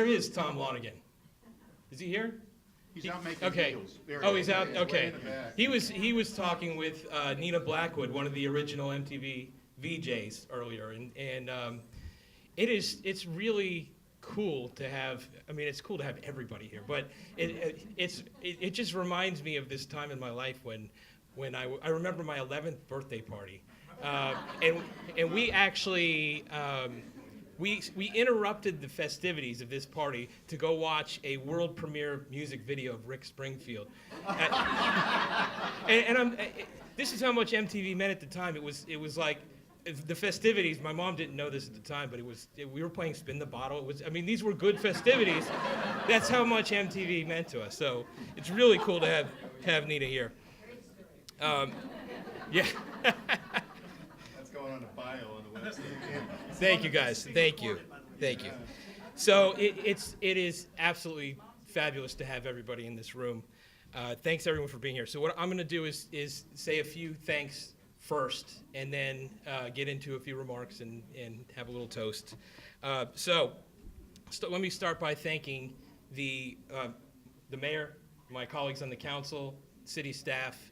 where is Tom Lonigan? Is he here? He's out making Okay. deals. Oh, he's out. Way Okay. in the back. He was talking with Nina Blackwood, one of the original MTV VJs earlier, and it's really cool to have. I mean, it's cool to have everybody here, but it just reminds me of this time in my life when I remember my 11th birthday party, and we actually. We interrupted the festivities of this party to go watch a world premiere music video of Rick Springfield. This is how much MTV meant at the time. It was like the festivities. My mom didn't know this at the time, but we were playing Spin the Bottle. These were good festivities. That's how much MTV meant to us. So it's really cool to have Nina here. Yeah. That's going on the bio on the website. Thank you, guys. Thank you. So it is absolutely fabulous to have everybody in this room. Thanks everyone for being here. So what I'm going to do is say a few thanks first, and then get into a few remarks and have a little toast. Let me start by thanking the mayor, my colleagues on the council, city staff.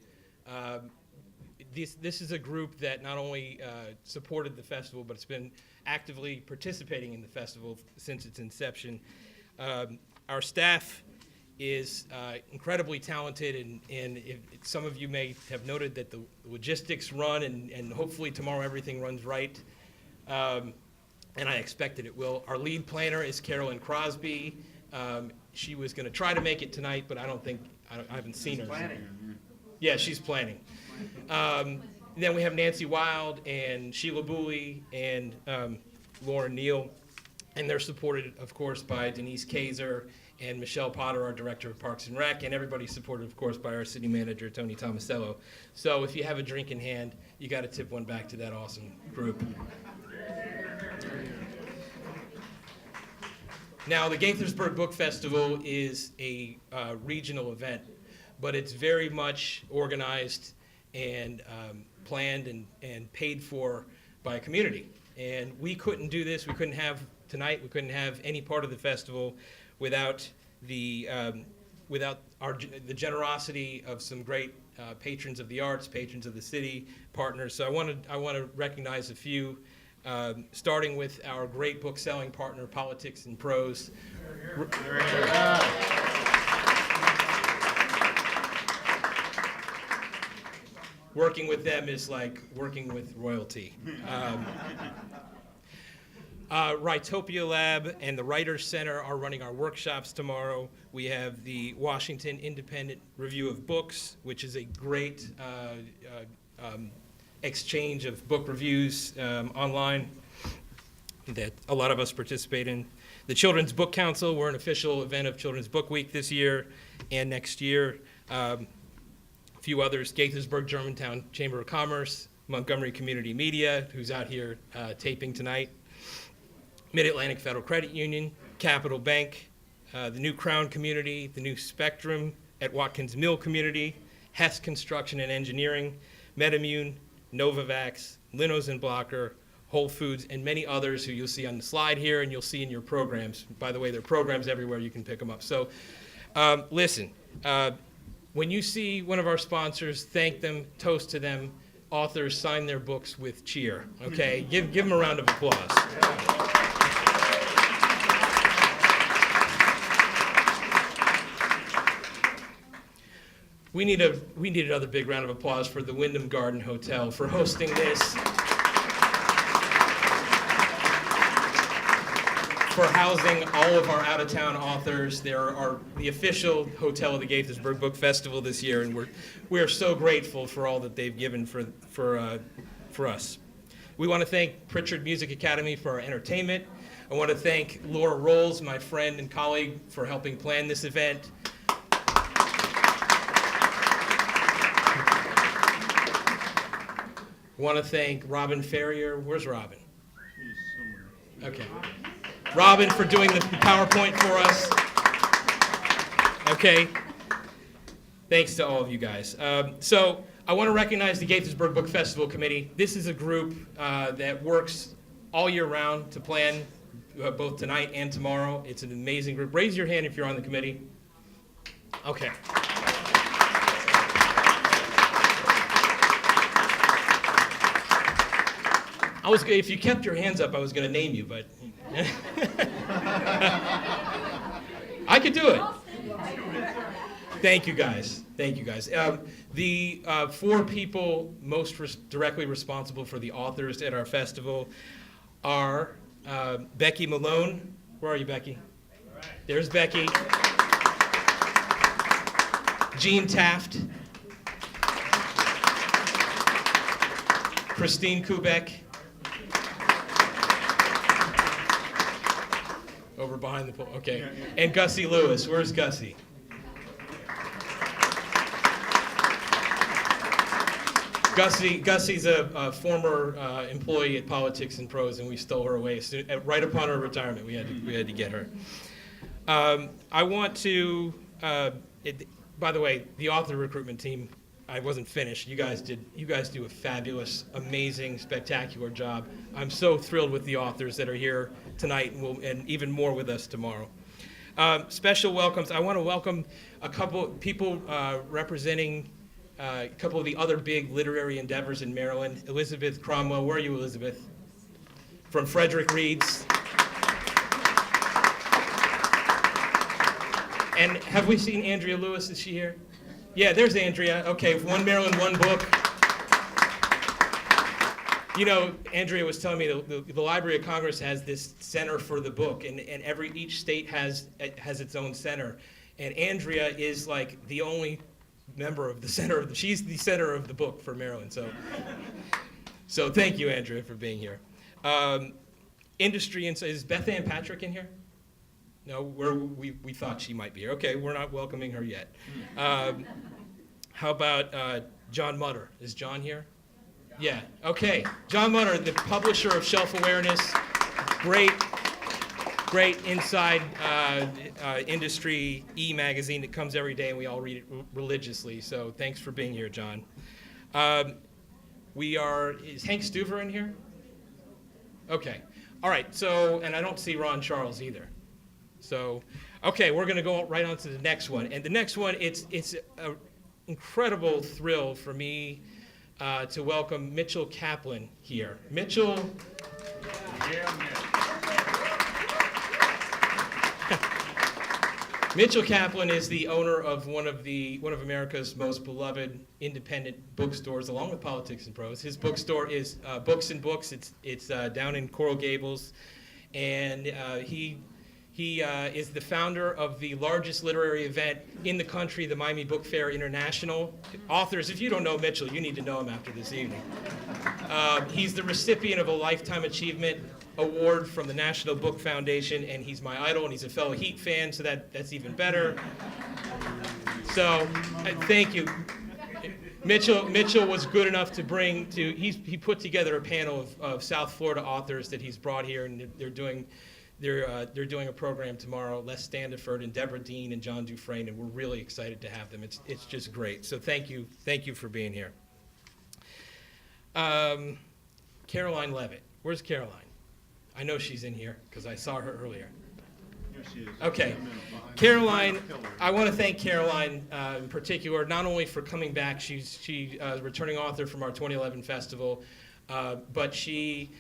This is a group that not only supported the festival, but it's been actively participating in the festival since its inception. Our staff is incredibly talented, and if some of you may have noted that the logistics run, and hopefully tomorrow everything runs right, and I expect that it will. Our lead planner is Carolyn Crosby. She was going to try to make it tonight, but I haven't seen her. Planning. Yeah, she's planning. Then we have Nancy Wild and Sheila Booley and Lauren Neal, and they're supported, of course, by Denise Kaiser and Michelle Potter, our Director of Parks and Rec, and everybody's supported, of course, by our City Manager, Tony Tomasello. So if you have a drink in hand, you got to tip one back to that awesome group. Now, the Gaithersburg Book Festival is a regional event, but it's very much organized and planned and paid for by a community. And we couldn't do this, we couldn't have tonight, we couldn't have any part of the festival without the generosity of some great patrons of the arts, patrons of the city, partners. So I want to recognize a few, starting with our great book-selling partner, Politics and Prose. Working with them is like working with royalty. Writopia Lab and the Writers Center are running our workshops tomorrow. We have the Washington Independent Review of Books, which is a great exchange of book reviews online that a lot of us participate in. The Children's Book Council, we're an official event of Children's Book Week this year and next year. A few others, Gaithersburg Germantown Chamber of Commerce, Montgomery Community Media, who's out here taping tonight, Mid-Atlantic Federal Credit Union, Capital Bank, the New Crown Community, the New Spectrum at Watkins Mill Community, Hess Construction and Engineering, MedImmune, Novavax, Linnos and Blocker, Whole Foods, and many others who you'll see on the slide here and you'll see in your programs. By the way, there are programs everywhere, you can pick them up. So listen, when you see one of our sponsors, thank them, toast to them. Authors sign their books with cheer, okay? Give them a round of applause. We need another big round of applause for the Wyndham Garden Hotel for hosting this, for housing all of our out-of-town authors. They are the official hotel of the Gaithersburg Book Festival this year, and we are so grateful for all that they've given for us. We want to thank Pritchard Music Academy for our entertainment. I want to thank Laura Rolls, my friend and colleague, for helping plan this event. I want to thank Robin Ferrier. Where's Robin? She's somewhere. Okay. Robin for doing the PowerPoint for us. Okay. Thanks to all of you guys. So I want to recognize the Gaithersburg Book Festival Committee. This is a group that works all year round to plan both tonight and tomorrow. It's an amazing group. Raise your hand if you're on the committee. Okay. If you kept your hands up, I was going to name you, but I could do it. Thank you, guys. Thank you, guys. The 4 people most directly responsible for the authors at our festival are Becky Malone. Where are you, Becky? All right. There's Becky. Jean Taft. Christine Kubek. Over behind the pole. Okay. And Gussie Lewis. Where's Gussie? Gussie's a former employee at Politics and Prose, and we stole her away right upon her retirement. We had to get her. I want to. By the way, the author recruitment team. I wasn't finished. You guys do a fabulous, amazing, spectacular job. I'm so thrilled with the authors that are here tonight, and even more with us tomorrow. Special welcomes. I want to welcome a couple people representing a couple of the other big literary endeavors in Maryland. Elizabeth Cromwell, where are you, Elizabeth? From Frederick Reed's. And have we seen Andrea Lewis? Is she here? Yeah, there's Andrea. Okay, One Maryland, One Book. You know, Andrea was telling me the Library of Congress has this center for the book, and each state has its own center. And Andrea is like the only member of the center she's the center of the book for Maryland. So thank you, Andrea, for being here. Industry Insight, is Beth Ann Patrick in here? No, we thought she might be here. Okay, we're not welcoming her yet. How about John Mutter? Is John here? Yeah, okay. John Mutter, the publisher of Shelf Awareness, great inside industry e-magazine that comes every day, and we all read it religiously. So thanks for being here, John. Is Hank Stuver in here? Okay. All right, so, and I don't see Ron Charles either. So, okay, we're going to go right on to the next one. And the next one, it's an incredible thrill for me to welcome Mitchell Kaplan here. Mitchell. Mitchell Kaplan is the owner of one of America's most beloved independent bookstores, along with Politics and Prose. His bookstore is Books and Books. It's down in Coral Gables, and he is the founder of the largest literary event in the country, the Miami Book Fair International. Authors, if you don't know Mitchell, you need to know him after this evening. He's the recipient of a Lifetime Achievement Award from the National Book Foundation, and he's my idol, and he's a fellow Heat fan, so that's even better. So, thank you. Mitchell was good enough to he put together a panel of South Florida authors that he's brought here, and they're doing a program tomorrow. Les Standiford and Deborah Dean and John Dufresne, and we're really excited to have them. It's just great. So thank you for being here. Caroline Levitt, where's Caroline? I know she's in here because I saw her earlier. Here she is. Okay, Caroline. I want to thank Caroline in particular, not only for coming back. She's a returning author from our 2011 festival, but she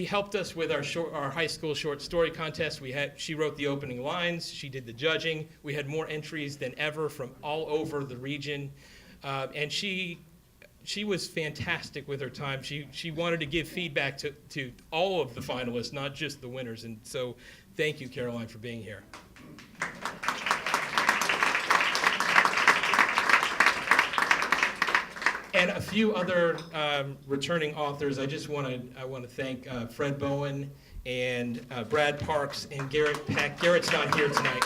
helped us with our high school short story contest. She wrote the opening lines. She did the judging. We had more entries than ever from all over the region, and she was fantastic with her time. She wanted to give feedback to all of the finalists, not just the winners. And so, thank you, Caroline, for being here. And a few other returning authors. I want to thank Fred Bowen and Brad Parks and Garrett Peck. Garrett's not here tonight.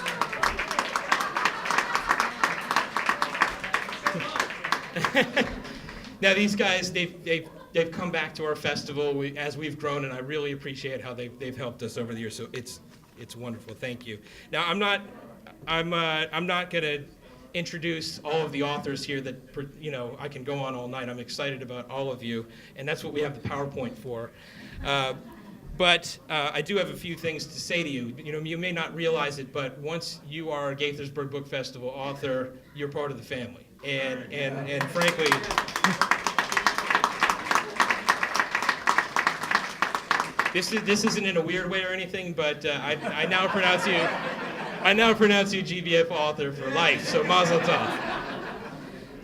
Now these guys, they've come back to our festival as we've grown, and I really appreciate how they've helped us over the years. So it's wonderful. Thank you. Now I'm not going to introduce all of the authors here that, I can go on all night. I'm excited about all of you, and that's what we have the PowerPoint for. But I do have a few things to say to you. You know, you may not realize it, but once you are a Gaithersburg Book Festival author, you're part of the family. And frankly, this isn't in a weird way or anything, but I now pronounce you GBF author for life. So Mazel Tov.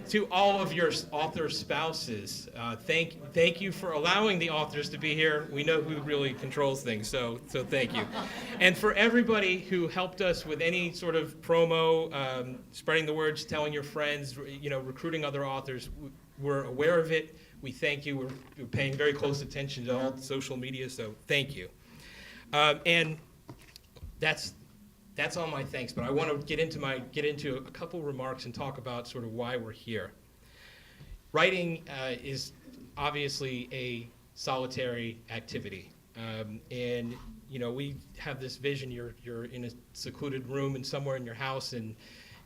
To all of your author spouses, thank you for allowing the authors to be here. We know who really controls things, so thank you. And for everybody who helped us with any sort of promo, spreading the words, telling your friends, recruiting other authors, we're aware of it. We thank you. We're paying very close attention to all social media, so thank you. And that's all my thanks, but I want to get into a couple remarks and talk about sort of why we're here. Writing is obviously a solitary activity, and we have this vision. You're in a secluded room and somewhere in your house, and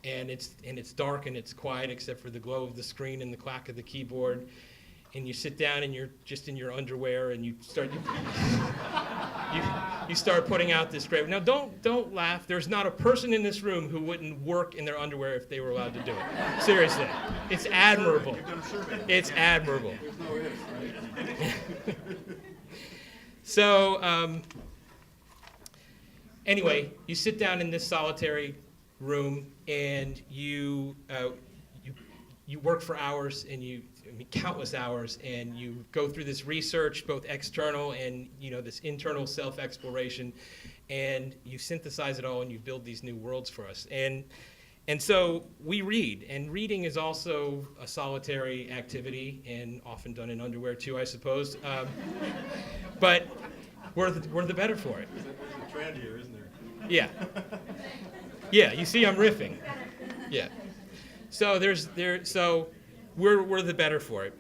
it's dark and it's quiet except for the glow of the screen and the clack of the keyboard. And you sit down and you're just in your underwear and you start putting out this great. Now don't laugh. There's not a person in this room who wouldn't work in their underwear if they were allowed to do it. Seriously, it's admirable. It's admirable. So anyway, you sit down in this solitary room and you work for hours and countless hours, and you go through this research, both external and this internal self-exploration, and you synthesize it all and you build these new worlds for us. And so we read, and reading is also a solitary activity, and often done in underwear too, I suppose. But we're the better for it. There's a trend here, isn't there? Yeah. Yeah. You see, I'm riffing. Yeah. So we're the better for it.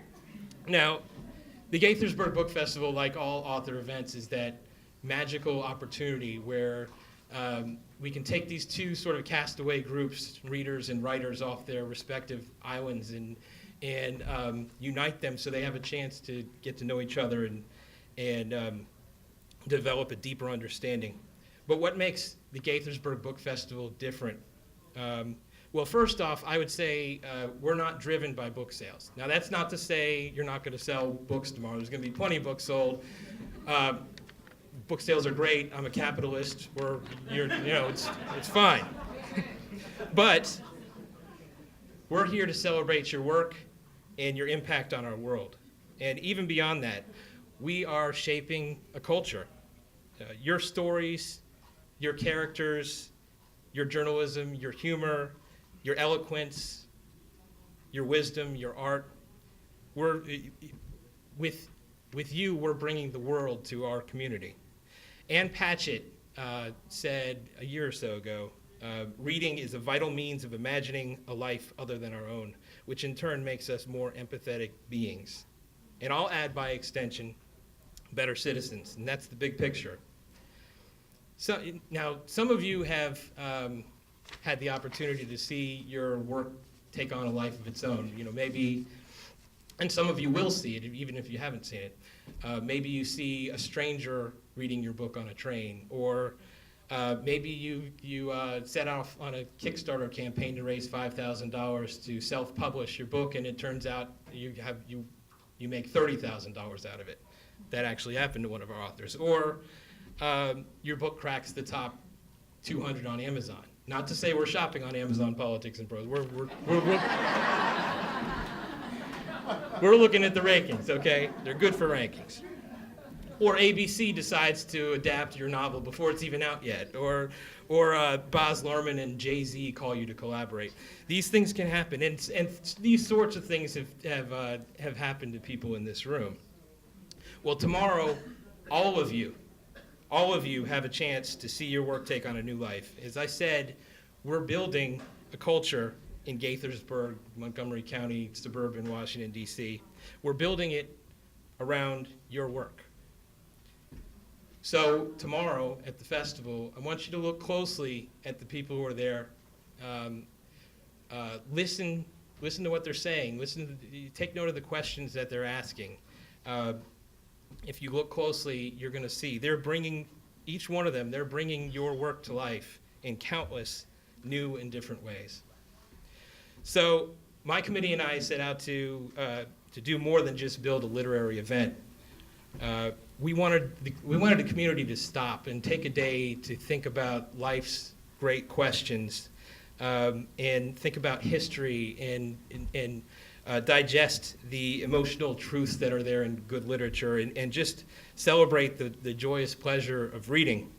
Now, the Gaithersburg Book Festival, like all author events, is that magical opportunity where we can take these two sort of castaway groups, readers and writers, off their respective islands and unite them so they have a chance to get to know each other and develop a deeper understanding. But what makes the Gaithersburg Book Festival different? Well, first off, I would say we're not driven by book sales. Now, that's not to say you're not going to sell books tomorrow. There's going to be plenty of books sold. Book sales are great. I'm a capitalist. It's fine. But we're here to celebrate your work and your impact on our world. And even beyond that, we are shaping a culture. Your stories, your characters, your journalism, your humor, your eloquence, your wisdom, your art. With you, we're bringing the world to our community. Ann Patchett said a year or so ago, reading is a vital means of imagining a life other than our own, which in turn makes us more empathetic beings. And I'll add, by extension, better citizens, and that's the big picture. So now, some of you have had the opportunity to see your work take on a life of its own. Maybe, and some of you will see it, even if you haven't seen it. Maybe you see a stranger reading your book on a train, or maybe you set off on a Kickstarter campaign to raise $5,000 to self-publish your book, and it turns out you make $30,000 out of it. That actually happened to one of our authors. Or your book cracks the top 200 on Amazon. Not to say we're shopping on Amazon Politics and Prose. We're looking at the rankings, okay? They're good for rankings. Or ABC decides to adapt your novel before it's even out yet. Or Baz Luhrmann and Jay-Z call you to collaborate. These things can happen, and these sorts of things have happened to people in this room. Well, tomorrow, all of you have a chance to see your work take on a new life. As I said, we're building a culture in Gaithersburg, Montgomery County, suburban Washington, D.C. We're building it around your work. So tomorrow at the festival, I want you to look closely at the people who are there. Listen to what they're saying. Take note of the questions that they're asking. if you look closely, you're going to see they're bringing, each one of them, they're bringing your work to life in countless new and different ways. So my committee and I set out to do more than just build a literary event. We wanted the community to stop and take a day to think about life's great questions, and think about history and digest the emotional truths that are there in good literature, and just celebrate the joyous pleasure of reading.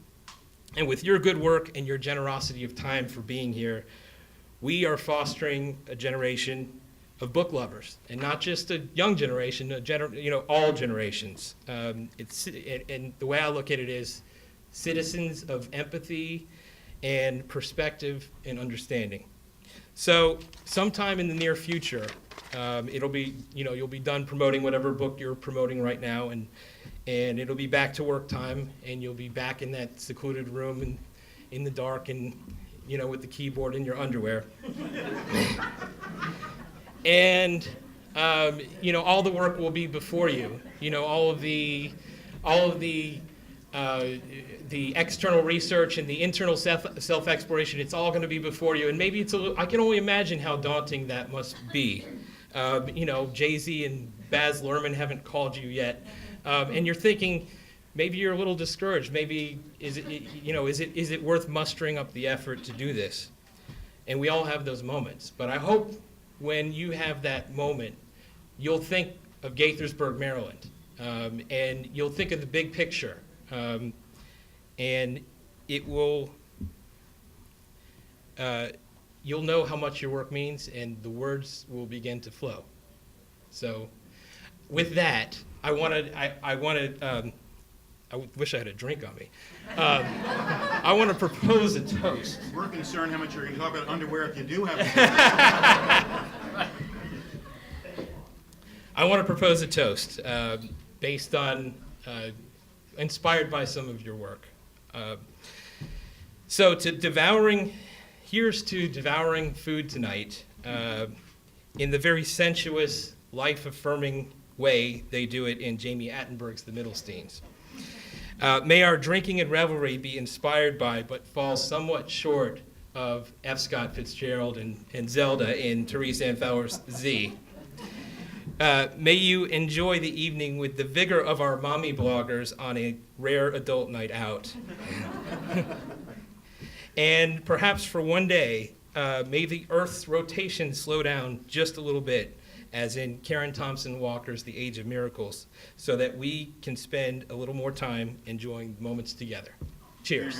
And with your good work and your generosity of time for being here, we are fostering a generation of book lovers, and not just a young generation, all generations. And the way I look at it is citizens of empathy and perspective and understanding. So sometime in the near future, it'll be, you'll be done promoting whatever book you're promoting right now, and it'll be back to work time, and you'll be back in that secluded room and in the dark and, with the keyboard in your underwear. And, all the work will be before you. All of the external research and the internal self-exploration, it's all going to be before you. And maybe I can only imagine how daunting that must be. Jay-Z and Baz Luhrmann haven't called you yet. And you're thinking, maybe you're a little discouraged. Maybe, is it worth mustering up the effort to do this? And we all have those moments. But I hope when you have that moment, you'll think of Gaithersburg, Maryland, and you'll think of the big picture, and it will, you'll know how much your work means, and the words will begin to flow. So, with that, I wish I had a drink on me. I want to propose a toast. We're concerned how much you're going to talk about underwear if you do have I want to propose a toast based on, inspired by some of your work. Here's to devouring food tonight in the very sensuous, life-affirming way they do it in Jamie Attenberg's The Middlesteins. May our drinking and revelry be inspired by, but fall somewhat short of, F. Scott Fitzgerald and Zelda in Therese Ann Fowler's Z. May you enjoy the evening with the vigor of our mommy bloggers on a rare adult night out. And perhaps for one day, may the Earth's rotation slow down just a little bit, as in Karen Thompson Walker's The Age of Miracles, so that we can spend a little more time enjoying moments together. Cheers.